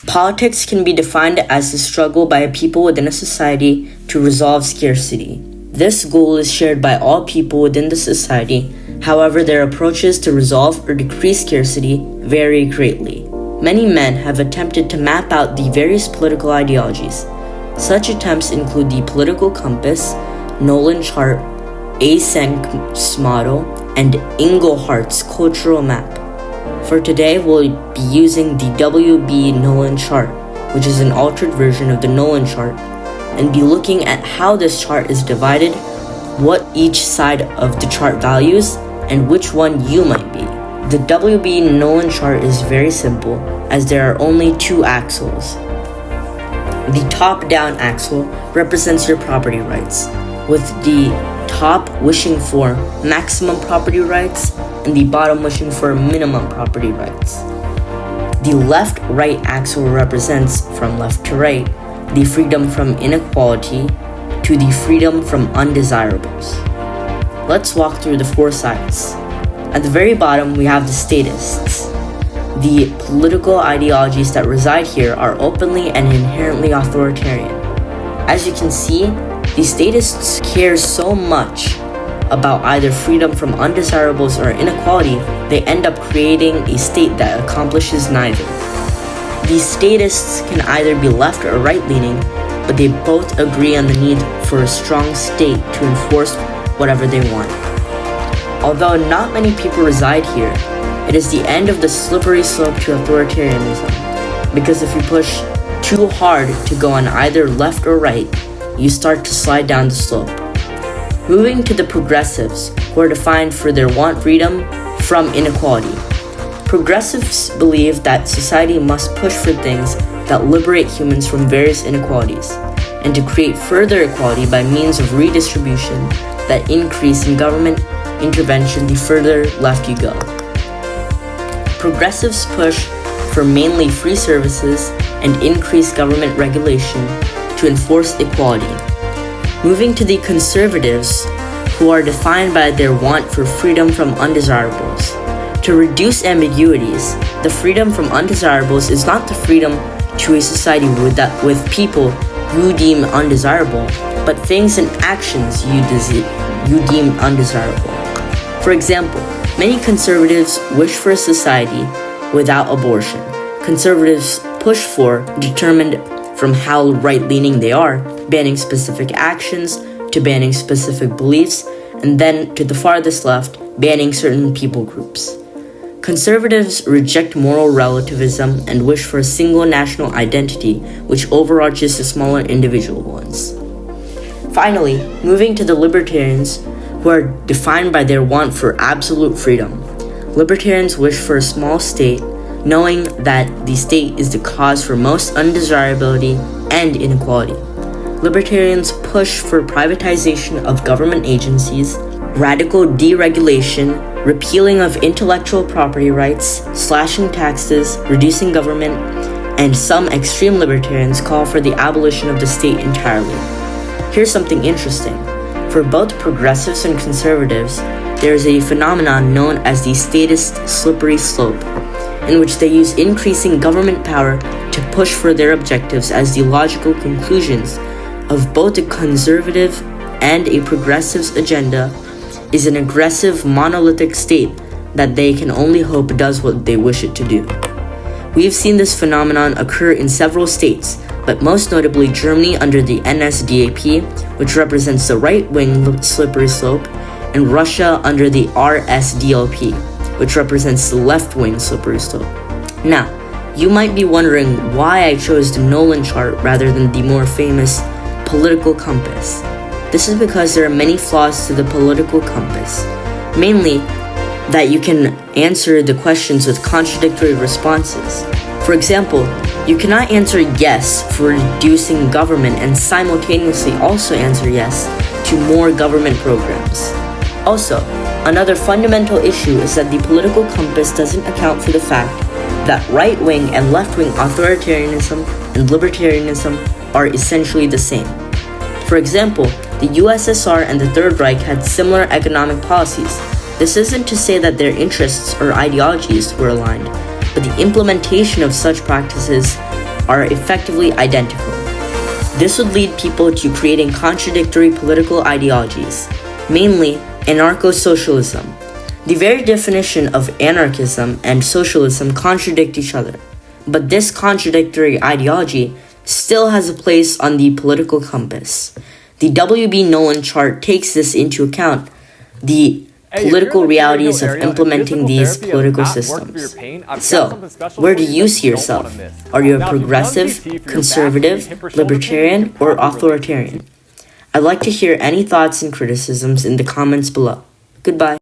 Politics can be defined as the struggle by a people within a society to resolve scarcity. This goal is shared by all people within the society. However, their approaches to resolve or decrease scarcity vary greatly. Many men have attempted to map out the various political ideologies. Such attempts include the political compass, Nolan Chart, Eysenck's model, and Inglehart's cultural map. For today, we'll be using the WB Nolan Chart, which is an altered version of the Nolan Chart, and be looking at how this chart is divided, what each side of the chart values, and which one you might be. The WB Nolan chart is very simple, as there are only two axles. The top-down axle represents your property rights, with the top wishing for maximum property rights and the bottom wishing for minimum property rights. The left-right axle represents, from left to right, the freedom from inequality to the freedom from undesirables. Let's walk through the four sides. At the very bottom, we have the statists. The political ideologies that reside here are openly and inherently authoritarian. As you can see, the statists care so much about either freedom from undesirables or inequality, they end up creating a state that accomplishes neither. These statists can either be left or right-leaning, but they both agree on the need for a strong state to enforce whatever they want. Although not many people reside here, it is the end of the slippery slope to authoritarianism, because if you push too hard to go on either left or right, you start to slide down the slope. Moving to the progressives, who are defined for their want freedom from inequality. Progressives believe that society must push for things that liberate humans from various inequalities, and to create further equality by means of redistribution that increase in government intervention the further left you go. Progressives push for mainly free services and increased government regulation to enforce equality. Moving to the conservatives, who are defined by their want for freedom from undesirables. To reduce ambiguities, the freedom from undesirables is not the freedom to a society with people you deem undesirable, but things and actions you deem undesirable. For example, many conservatives wish for a society without abortion. Conservatives push for, determined from how right-leaning they are, banning specific actions, to banning specific beliefs, and then to the farthest left, banning certain people groups. Conservatives reject moral relativism and wish for a single national identity which overarches the smaller individual ones. Finally, moving to the libertarians, who are defined by their want for absolute freedom. Libertarians wish for a small state, knowing that the state is the cause for most undesirability and inequality. Libertarians push for privatization of government agencies, radical deregulation, repealing of intellectual property rights, slashing taxes, reducing government, and some extreme libertarians call for the abolition of the state entirely. Here's something interesting. For both progressives and conservatives, there is a phenomenon known as the statist slippery slope, in which they use increasing government power to push for their objectives as the logical conclusions of both a conservative and a progressive's agenda is an aggressive monolithic state that they can only hope does what they wish it to do. We have seen this phenomenon occur in several states, but most notably Germany under the NSDAP, which represents the right-wing slippery slope, and Russia under the RSDLP, which represents the left-wing slippery slope. Now, you might be wondering why I chose the Nolan chart rather than the more famous political compass. This is because there are many flaws to the political compass, mainly that you can answer the questions with contradictory responses. For example, you cannot answer yes for reducing government and simultaneously also answer yes to more government programs. Also, another fundamental issue is that the political compass doesn't account for the fact that right-wing and left-wing authoritarianism and libertarianism are essentially the same. For example, the USSR and the Third Reich had similar economic policies. This isn't to say that their interests or ideologies were aligned, but the implementation of such practices are effectively identical. This would lead people to creating contradictory political ideologies, mainly anarcho-socialism. The very definition of anarchism and socialism contradict each other, but this contradictory ideology still has a place on the political compass. The W.B. Nolan Chart takes this into account, the political realities of implementing these political systems. So, where do you see yourself? Are you a progressive, conservative, libertarian, or authoritarian? I'd like to hear any thoughts and criticisms in the comments below. Goodbye.